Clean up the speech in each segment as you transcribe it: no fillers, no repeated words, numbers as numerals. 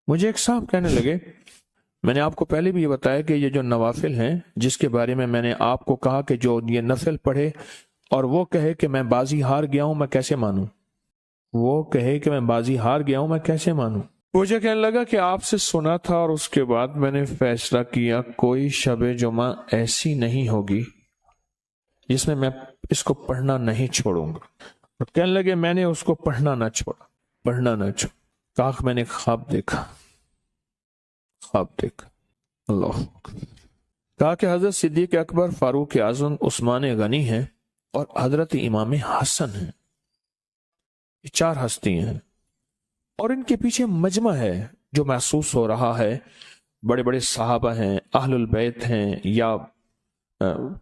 مجھے ایک صاحب کہنے لگے، میں نے آپ کو پہلے بھی یہ بتایا کہ یہ جو نوافل ہیں جس کے بارے میں نے آپ کو کہا کہ جو یہ نفل پڑھے اور وہ کہے کہ میں بازی ہار گیا ہوں، میں کیسے مانوں؟ وہ کہے کہ میں بازی ہار گیا ہوں، میں کیسے مانوں؟ مجھے کہنے لگا کہ آپ سے سنا تھا اور اس کے بعد میں نے فیصلہ کیا کوئی شب جمعہ ایسی نہیں ہوگی جس میں اس کو پڑھنا نہیں چھوڑوں گا۔ اور کہنے لگے میں نے اس کو پڑھنا نہ چھوڑا، پڑھنا نہ چھوڑا۔ کاش میں نے خواب دیکھا، خواب دیکھا۔ اللہ اکبر۔ کہا کہ حضرت صدیق اکبر، فاروق اعظم، عثمان غنی ہیں اور حضرت امام حسن ہیں، یہ چار ہستیاں ہیں اور ان کے پیچھے مجمع ہے جو محسوس ہو رہا ہے۔ بڑے بڑے صحابہ ہیں، اہل البیت ہیں، یا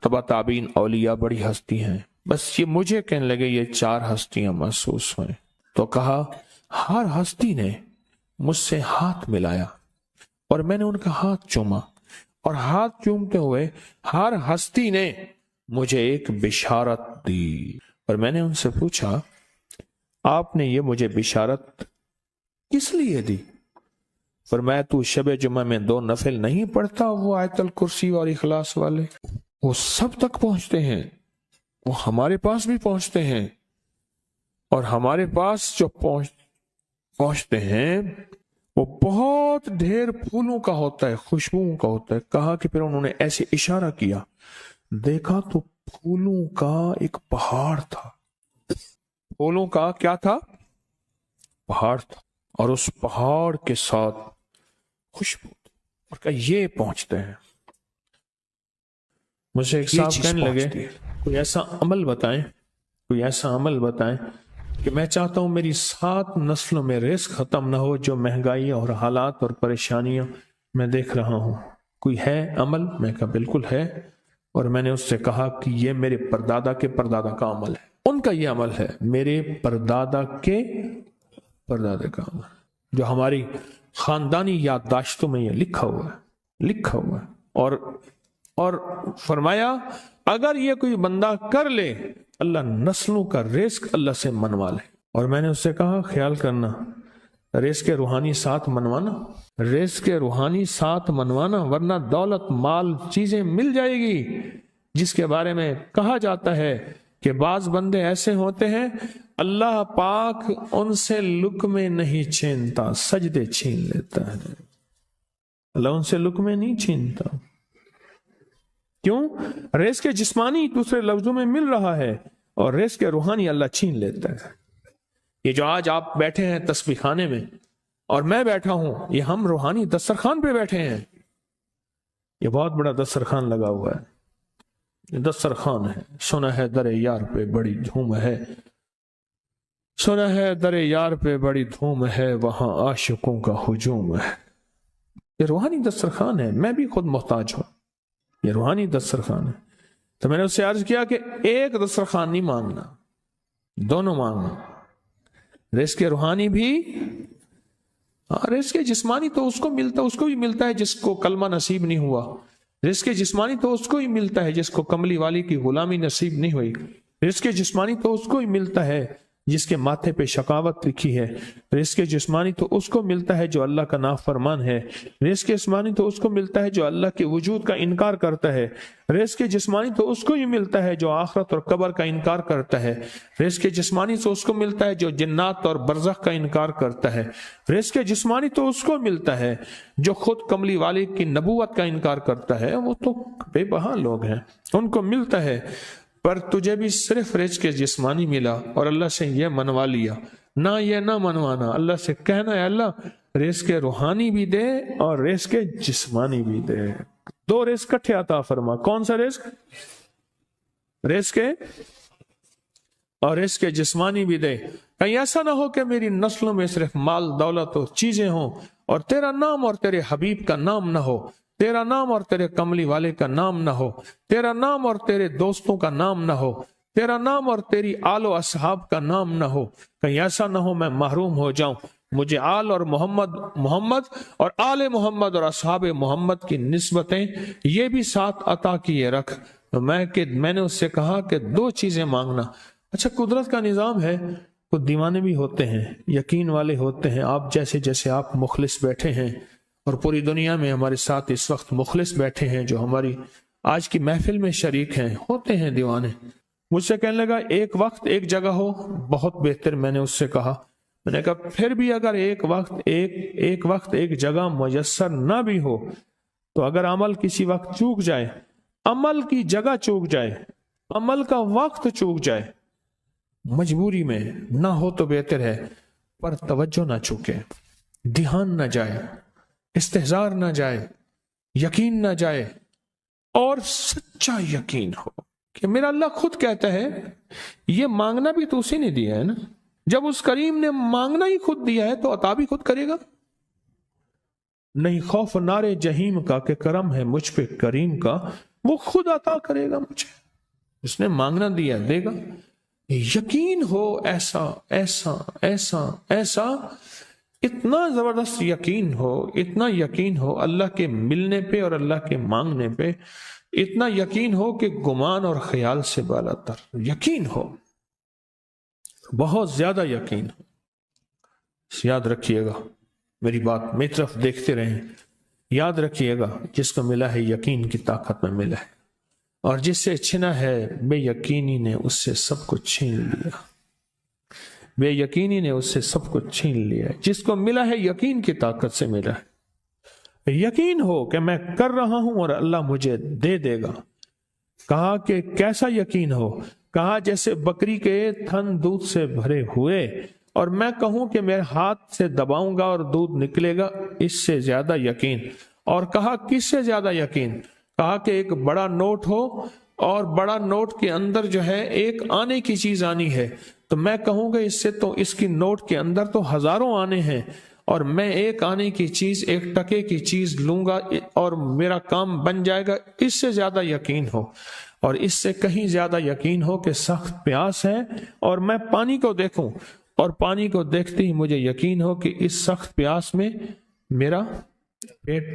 تبع تابعین اولیاء، بڑی ہستی ہیں۔ بس یہ مجھے کہنے لگے یہ چار ہستیاں محسوس ہوئیں۔ تو کہا ہر ہستی نے مجھ سے ہاتھ ملایا اور میں نے ان کا ہاتھ چوما، اور ہاتھ چومتے ہوئے ہر ہستی نے مجھے ایک بشارت دی، اور میں نے ان سے پوچھا آپ نے یہ مجھے بشارت کس لیے دی؟ فرمایا تو شب جمعہ میں 2 نفل نہیں پڑھتا، وہ آیت الکرسی اور اخلاص والے، وہ سب تک پہنچتے ہیں، وہ ہمارے پاس بھی پہنچتے ہیں، اور ہمارے پاس جو پہنچتے ہیں وہ بہت ڈھیر پھولوں کا ہوتا ہے، خوشبوؤں کا ہوتا ہے۔ کہا کہ پھر انہوں نے ایسے اشارہ کیا، دیکھا تو پھولوں کا ایک پہاڑ تھا، پھولوں کا کیا تھا؟ پہاڑ تھا، اور اس پہاڑ کے ساتھ خوشبو، اور کہا یہ پہنچتے ہیں۔ مجھے ایک صاحب کہنے لگے کوئی ایسا عمل بتائیں، کوئی ایسا عمل بتائیں کہ میں چاہتا ہوں میری 7 نسلوں میں رزق ختم نہ ہو، جو مہنگائی اور حالات اور پریشانیاں میں دیکھ رہا ہوں، کوئی ہے عمل؟ میں کہا بالکل ہے، اور میں نے اس سے کہا کہ یہ میرے پردادا کے پردادا کا عمل ہے، ان کا یہ عمل ہے، میرے پردادا کے پردادا کا عمل، جو ہماری خاندانی یادداشتوں میں یہ لکھا ہوا ہے، لکھا ہوا ہے۔ اور فرمایا اگر یہ کوئی بندہ کر لے، اللہ نسلوں کا رزق اللہ سے منوا لے۔ اور میں نے اس سے کہا خیال کرنا، رزق روحانی ساتھ منوانا، رزق روحانی ساتھ منوانا، ورنہ دولت، مال، چیزیں مل جائے گی جس کے بارے میں کہا جاتا ہے کہ بعض بندے ایسے ہوتے ہیں اللہ پاک ان سے لقمے نہیں چھینتا، سجدے چھین لیتا ہے، اللہ ان سے لقمے نہیں چھینتا۔ کیوں؟ رزق جسمانی دوسرے لفظوں میں مل رہا ہے، اور رزق روحانی اللہ چھین لیتا ہے۔ یہ جو آج آپ بیٹھے ہیں تسبیح خانے میں اور میں بیٹھا ہوں، یہ ہم روحانی دسترخوان پہ بیٹھے ہیں، یہ بہت بڑا دسترخوان لگا ہوا ہے، یہ دسترخوان ہے۔ سنا ہے در یار پہ بڑی دھوم ہے، سنا ہے در یار پہ بڑی دھوم ہے، وہاں عاشقوں کا ہجوم ہے۔ یہ روحانی دسترخوان ہے، میں بھی خود محتاج ہوں، یہ روحانی دسترخوان ہے۔ تو میں نے اس سے عرض کیا کہ ایک دسترخوان نہیں مانگنا، دونوں مانگنا، رزق روحانی بھی، رزق جسمانی تو اس کو ملتا، اس کو بھی ملتا ہے جس کو کلمہ نصیب نہیں ہوا، رزق جسمانی تو اس کو ہی ملتا ہے جس کو کملی والی کی غلامی نصیب نہیں ہوئی، رزق جسمانی تو اس کو ہی ملتا ہے جس کے ماتھے پہ شقاوت لکھی ہے، رزق جسمانی تو اس کو ملتا ہے جو اللہ کا نافرمان ہے، رزق جسمانی تو اس کو ملتا ہے جو اللہ کے وجود کا انکار کرتا ہے، رزق جسمانی تو اس کو ہی ملتا ہے جو آخرت اور قبر کا انکار کرتا ہے، رزق جسمانی تو اس کو ملتا ہے جو جنات اور برزخ کا انکار کرتا ہے، رزق جسمانی تو اس کو ملتا ہے جو خود کملی والے کی نبوت کا انکار کرتا ہے، وہ تو بے بہا لوگ ہیں، ان کو ملتا ہے۔ پر تجھے بھی صرف رزق جسمانی ملا اور اللہ سے یہ منوا لیا، نہ یہ نہ منوانا، اللہ سے کہنا ہے اللہ رزق روحانی بھی دے اور رزق جسمانی بھی دے، 2 رزق کٹھے عطا فرما۔ کون سا رزق؟ رزق اور رزق جسمانی بھی دے۔ کہیں ایسا نہ ہو کہ میری نسلوں میں صرف مال، دولت اور چیزیں ہوں اور تیرا نام اور تیرے حبیب کا نام نہ ہو، تیرا نام اور تیرے کملی والے کا نام نہ ہو، تیرا نام اور تیرے دوستوں کا نام نہ ہو، تیرا نام اور تیری آل و اصحاب کا نام نہ ہو۔ کہیں ایسا نہ ہو میں محروم ہو جاؤں، مجھے آل اور محمد اور آل محمد اور اصحاب محمد کی نسبتیں یہ بھی ساتھ عطا کیے رکھ۔ تو میں نے اس سے کہا کہ 2 چیزیں مانگنا۔ اچھا قدرت کا نظام ہے، کچھ دیوانے بھی ہوتے ہیں، یقین والے ہوتے ہیں، آپ جیسے آپ مخلص بیٹھے ہیں، اور پوری دنیا میں ہمارے ساتھ اس وقت مخلص بیٹھے ہیں جو ہماری آج کی محفل میں شریک ہیں، ہوتے ہیں دیوانے۔ مجھ سے کہنے لگا ایک وقت ایک جگہ ہو بہت بہتر۔ میں نے اس سے کہا، میں نے کہا پھر بھی اگر ایک وقت ایک جگہ میسر نہ بھی ہو تو اگر عمل کسی وقت چوک جائے، عمل کی جگہ چوک جائے، عمل کا وقت چوک جائے، مجبوری میں نہ ہو تو بہتر ہے، پر توجہ نہ چوکے، دھیان نہ جائے، استحضار نہ جائے، یقین نہ جائے، اور سچا یقین ہو کہ میرا اللہ خود کہتا ہے یہ مانگنا بھی تو اسی نے دیا ہے نا، جب اس کریم نے مانگنا ہی خود دیا ہے تو عطا بھی خود کرے گا۔ نہیں خوف نارے جہیم کا کہ کرم ہے مجھ پہ کریم کا، وہ خود عطا کرے گا مجھے، اس نے مانگنا دیا دے گا۔ یقین ہو ایسا ایسا ایسا ایسا، اتنا زبردست یقین ہو، اتنا یقین ہو اللہ کے ملنے پہ اور اللہ کے مانگنے پہ، اتنا یقین ہو کہ گمان اور خیال سے بالا تر یقین ہو، بہت زیادہ یقین ہو۔ یاد رکھیے گا میری بات، میری طرف دیکھتے رہیں، یاد رکھیے گا جس کو ملا ہے یقین کی طاقت میں ملا ہے، اور جس سے چھنا ہے بے یقینی نے اس سے سب کچھ چھین لیا، بے یقینی نے اس سے سب کچھ چھین لیا۔ جس کو ملا ہے یقین کی طاقت سے ملا ہے، یقین ہو کہ میں کر رہا ہوں اور اللہ مجھے دے دے گا۔ کہا کہ کیسا یقین ہو؟ کہا جیسے بکری کے تھن دودھ سے بھرے ہوئے اور میں کہوں کہ میرے ہاتھ سے دباؤں گا اور دودھ نکلے گا، اس سے زیادہ یقین۔ اور کہا کس سے زیادہ یقین؟ کہا کہ ایک بڑا نوٹ ہو اور بڑا نوٹ کے اندر جو ہے ایک آنے کی چیز آنی ہے، تو میں کہوں گا اس سے تو اس کی نوٹ کے اندر تو ہزاروں آنے ہیں، اور میں ایک آنے کی چیز، ایک ٹکے کی چیز لوں گا اور میرا کام بن جائے گا۔ اس سے زیادہ یقین ہو، اور اس سے کہیں زیادہ یقین ہو کہ سخت پیاس ہے اور میں پانی کو دیکھوں، اور پانی کو دیکھتے ہی مجھے یقین ہو کہ اس سخت پیاس میں میرا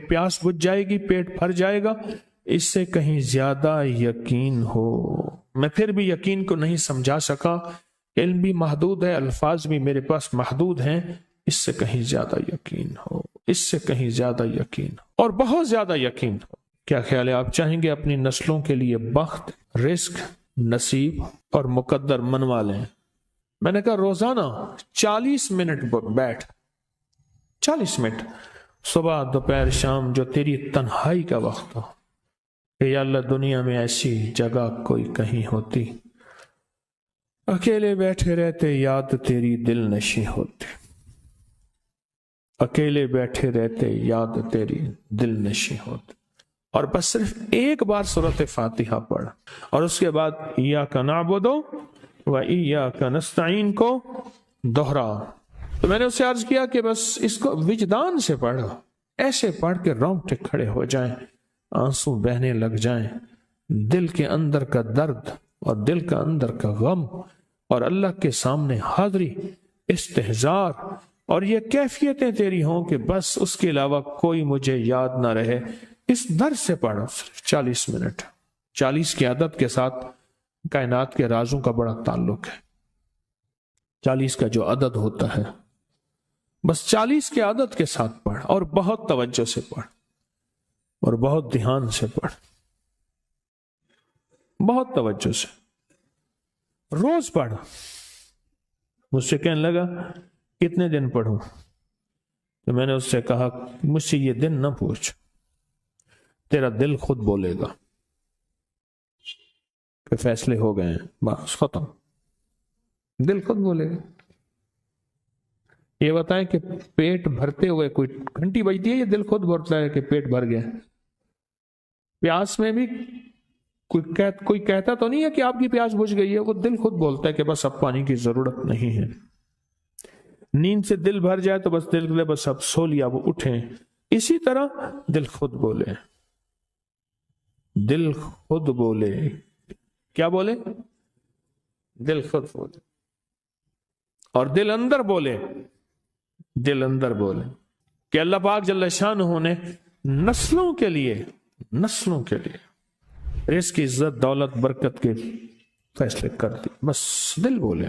پیاس بجھ جائے گی، پیٹ بھر جائے گا۔ اس سے کہیں زیادہ یقین ہو۔ میں پھر بھی یقین کو نہیں سمجھا سکا، علم بھی محدود ہے، الفاظ بھی میرے پاس محدود ہیں۔ اس سے کہیں زیادہ یقین ہو، اس سے کہیں زیادہ یقین ہو، اور بہت زیادہ یقین ہو۔ کیا خیال ہے؟ آپ چاہیں گے اپنی نسلوں کے لیے بخت، رزق، نصیب اور مقدر منوا لیں؟ میں نے کہا روزانہ 40 منٹ بیٹھ، 40 منٹ صبح دوپہر شام، جو تیری تنہائی کا وقت ہو، کہ یا اللہ دنیا میں ایسی جگہ کوئی کہیں ہوتی، اکیلے بیٹھے رہتے یاد تیری دل نشیں ہوتی، اکیلے بیٹھے رہتے یاد تیری دل نشیں ہوتی، اور بس صرف ایک بار سورۃ فاتحہ پڑھ، اور اس کے بعد ایاک نعبد و ایاک نستعین کو دوہرا۔ تو میں نے اسے عرض کیا کہ بس اس کو وجدان سے پڑھو، ایسے پڑھ کے رونگٹے کھڑے ہو جائیں، آنسو بہنے لگ جائیں، دل کے اندر کا درد اور دل کا اندر کا غم اور اللہ کے سامنے حاضری، استحضار، اور یہ کیفیتیں تیری ہوں کہ بس اس کے علاوہ کوئی مجھے یاد نہ رہے۔ اس درد سے پڑھو صرف 40 منٹ۔ 40 کی عدد کے ساتھ کائنات کے رازوں کا بڑا تعلق ہے۔ 40 کا جو عدد ہوتا ہے، بس 40 کے عدد کے ساتھ پڑھ، اور بہت توجہ سے پڑھ، اور بہت دھیان سے پڑھ، بہت توجہ سے، روز پڑھ۔ مجھ سے کہنے لگا کتنے دن پڑھوں؟ تو میں نے اس سے کہا مجھ سے یہ دن نہ پوچھ، تیرا دل خود بولے گا کہ فیصلے ہو گئے ہیں، بس ختم، دل خود بولے گا۔ یہ بتائیں کہ پیٹ بھرتے ہوئے کوئی گھنٹی بجتی ہے، یہ دل خود بولتا ہے کہ پیٹ بھر گیا۔ پیاس میں بھی کوئی کہتا تو نہیں ہے کہ آپ کی پیاس بجھ گئی ہے، وہ دل خود بولتا ہے کہ بس اب پانی کی ضرورت نہیں ہے۔ نیند سے دل بھر جائے تو بس دل بس اب سو لیا، وہ اٹھیں۔ اسی طرح دل خود بولے، دل خود بولے، کیا بولے؟ دل خود بولے، اور دل اندر بولے، دل اندر بولے کہ اللہ پاک جل شانہ نے نسلوں کے لیے رزق، عزت، دولت، برکت کے فیصلے کر دی، بس دل بولے۔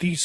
30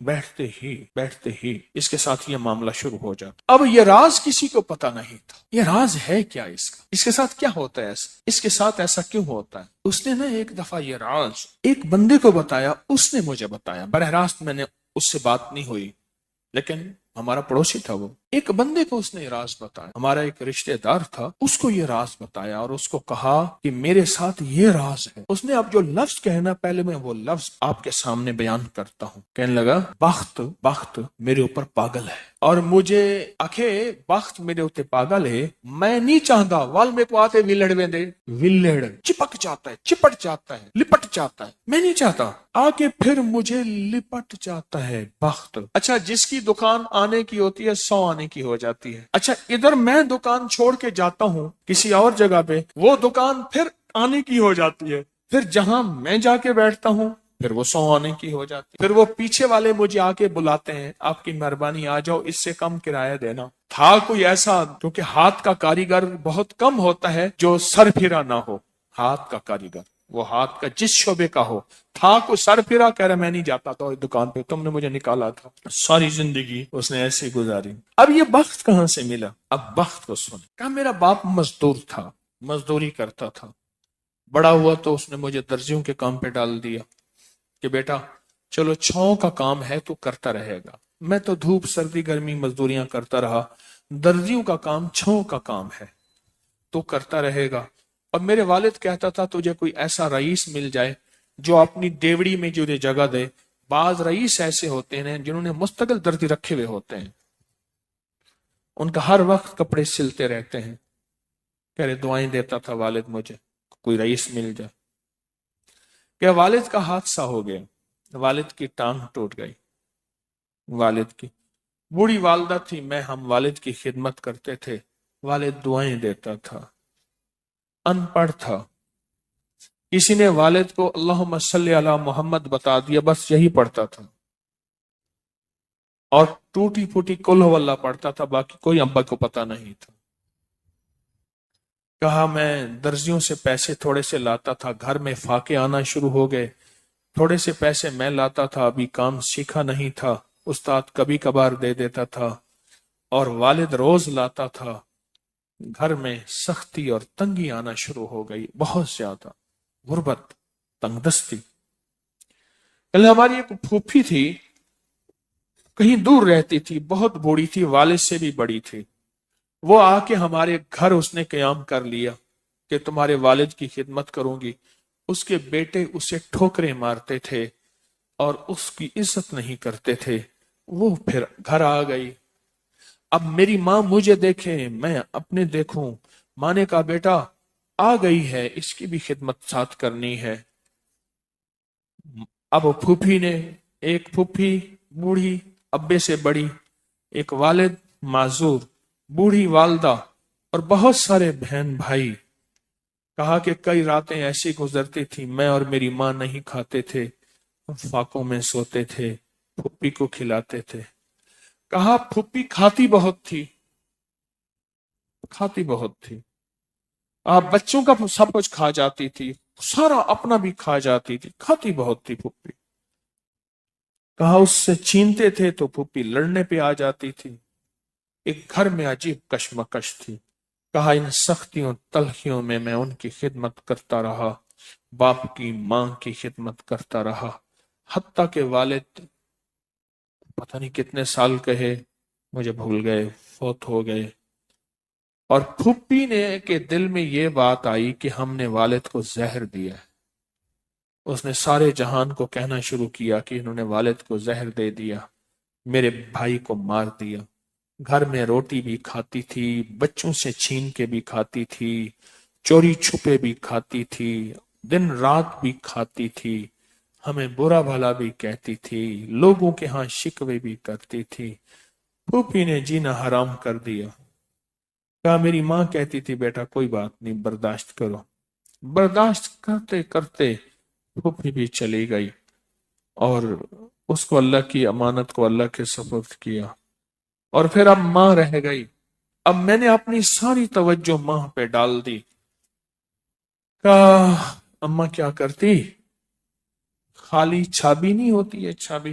بیٹھتے ہی اس کے ساتھ یہ معاملہ شروع ہو جاتا. اب یہ راز کسی کو پتا نہیں تھا. یہ راز ہے کیا اس کے ساتھ کیا ہوتا ہے ایسا, اس کے ساتھ ایسا کیوں ہوتا ہے. اس نے نا ایک دفعہ یہ راز ایک بندے کو بتایا, اس نے مجھے بتایا. براہ راست میں نے اس سے بات نہیں ہوئی, لیکن ہمارا پڑوسی تھا. وہ ایک بندے کو اس نے یہ راز بتایا. ہمارا ایک رشتہ دار تھا, اس کو یہ راز بتایا اور اس کو کہا کہ میرے ساتھ یہ راز ہے. اس نے اب جو لفظ کہنا, پہلے میں وہ لفظ آپ کے سامنے بیان کرتا ہوں. کہنے لگا بخت میرے اوپر پاگل ہے, اور مجھے آخے بخت میرے اوپر پاگل ہے, میں نہیں چاہتا وال میں کو آتے ولڑ ویندے, ولڑ چپک جاتا ہے, چپٹ جاتا ہے, لپٹ جاتا ہے. میں نہیں چاہتا, آگے پھر مجھے لپٹ جاتا ہے بخت. اچھا, جس کی دکان آنے کی ہوتی ہے 100 آنے کی ہو جاتی ہے. اچھا, ادھر میں دکان چھوڑ کے جاتا ہوں کسی اور جگہ پہ, وہ دکان پھر آنے کی ہو جاتی ہے. پھر جہاں میں جا کے بیٹھتا ہوں پھر وہ 100 آنے کی ہو جاتی ہے. پھر وہ پیچھے والے مجھے آ کے بلاتے ہیں, آپ کی مہربانی آ جاؤ, اس سے کم کرایہ دینا. تھا کوئی ایسا, کیونکہ ہاتھ کا کاریگر بہت کم ہوتا ہے جو سر پھرا نہ ہو. ہاتھ کا کاریگر وہ ہاتھ کا جس شعبے کا ہو, تھا کوئی سر پھرا, کہہ رہا میں نہیں جاتا تھا دکان پہ, تم نے مجھے نکالا تھا. ساری زندگی اس نے ایسے گزاری. اب یہ بخت کہاں سے ملا؟ اب بخت کو سن. کہا میرا باپ مزدور تھا, مزدوری کرتا تھا. بڑا ہوا تو اس نے مجھے درزیوں کے کام پہ ڈال دیا کہ بیٹا چلو چھاؤں کا کام ہے تو کرتا رہے گا. میں تو دھوپ سردی گرمی مزدوریاں کرتا رہا, درزیوں کا کام چھاؤں کا کام ہے تو کرتا رہے گا. اور میرے والد کہتا تھا تجھے کوئی ایسا رئیس مل جائے جو اپنی دیوڑی میں تجھے جگہ دے. بعض رئیس ایسے ہوتے ہیں جنہوں نے مستقل درزی رکھے ہوئے ہوتے ہیں, ان کا ہر وقت کپڑے سلتے رہتے ہیں. کہہ رہے دعائیں دیتا تھا والد مجھے کوئی رئیس مل جائے. کہ والد کا حادثہ ہو گیا, والد کی ٹانگ ٹوٹ گئی. والد کی بوڑھی والدہ تھی, میں ہم والد کی خدمت کرتے تھے. والد دعائیں دیتا تھا, ان پڑھ تھا. کسی نے والد کو اللہم صلی علی محمد بتا دیا, بس یہی پڑھتا تھا, اور ٹوٹی پھوٹی قل ہو اللہ پڑھتا تھا, باقی کوئی ابا کو پتا نہیں تھا. کہا میں درزیوں سے پیسے تھوڑے سے لاتا تھا, گھر میں فاقے آنا شروع ہو گئے. تھوڑے سے پیسے میں لاتا تھا, ابھی کام سیکھا نہیں تھا, استاد کبھی کبھار دے دیتا تھا, اور والد روز لاتا تھا. گھر میں سختی اور تنگی آنا شروع ہو گئی, بہت زیادہ غربت, تنگ دستی. ہماری ایک پھوپھی تھی, کہیں دور رہتی تھی, بہت بوڑھی تھی, والد سے بھی بڑی تھی. وہ آ کے ہمارے گھر اس نے قیام کر لیا کہ تمہارے والد کی خدمت کروں گی. اس کے بیٹے اسے ٹھوکریں مارتے تھے اور اس کی عزت نہیں کرتے تھے. وہ پھر گھر آ گئی. اب میری ماں مجھے دیکھے, میں اپنے دیکھوں. ماں نے کہا بیٹا آ گئی ہے, اس کی بھی خدمت ساتھ کرنی ہے. اب پھوپھی نے, ایک پھوپھی بوڑھی ابے سے بڑی, ایک والد معذور, بوڑھی والدہ, اور بہت سارے بہن بھائی. کہا کہ کئی راتیں ایسی گزرتی تھی, میں اور میری ماں نہیں کھاتے تھے, فاقوں میں سوتے تھے, پھوپھی کو کھلاتے تھے. کہا پھوپھی کھاتی بہت تھی, کھاتی بہت تھی. بچوں کا سب کچھ کھا جاتی تھی, سارا اپنا بھی کھا جاتی تھی, کھاتی بہت تھی پھوپھی. کہا اس سے چھینتے تھے تو پھوپھی لڑنے پہ آ جاتی تھی. ایک گھر میں عجیب کشمکش تھی. کہا ان سختیوں تلخیوں میں ان کی خدمت کرتا رہا, باپ کی ماں کی خدمت کرتا رہا, حتیٰ کہ والد پتہ نہیں کتنے سال کہے, مجھے بھول گئے, فوت ہو گئے. اور پھوپھی نے کے دل میں یہ بات آئی کہ ہم نے والد کو زہر دیا ہے. اس نے سارے جہان کو کہنا شروع کیا کہ انہوں نے والد کو زہر دے دیا, میرے بھائی کو مار دیا. گھر میں روٹی بھی کھاتی تھی, بچوں سے چھین کے بھی کھاتی تھی, چوری چھپے بھی کھاتی تھی, دن رات بھی کھاتی تھی, ہمیں برا بھلا بھی کہتی تھی, لوگوں کے ہاں شکوے بھی کرتی تھی. پھوپھی نے جینا حرام کر دیا. کہا میری ماں کہتی تھی بیٹا کوئی بات نہیں, برداشت کرو. برداشت کرتے کرتے پھوپھی بھی چلی گئی, اور اس کو اللہ کی امانت کو اللہ کے سپرد کیا. اور پھر اب ماں رہ گئی. اب میں نے اپنی ساری توجہ ماں پہ ڈال دی. کہا اماں کیا کرتی, خالی چھابی نہیں ہوتی ہے, چھابی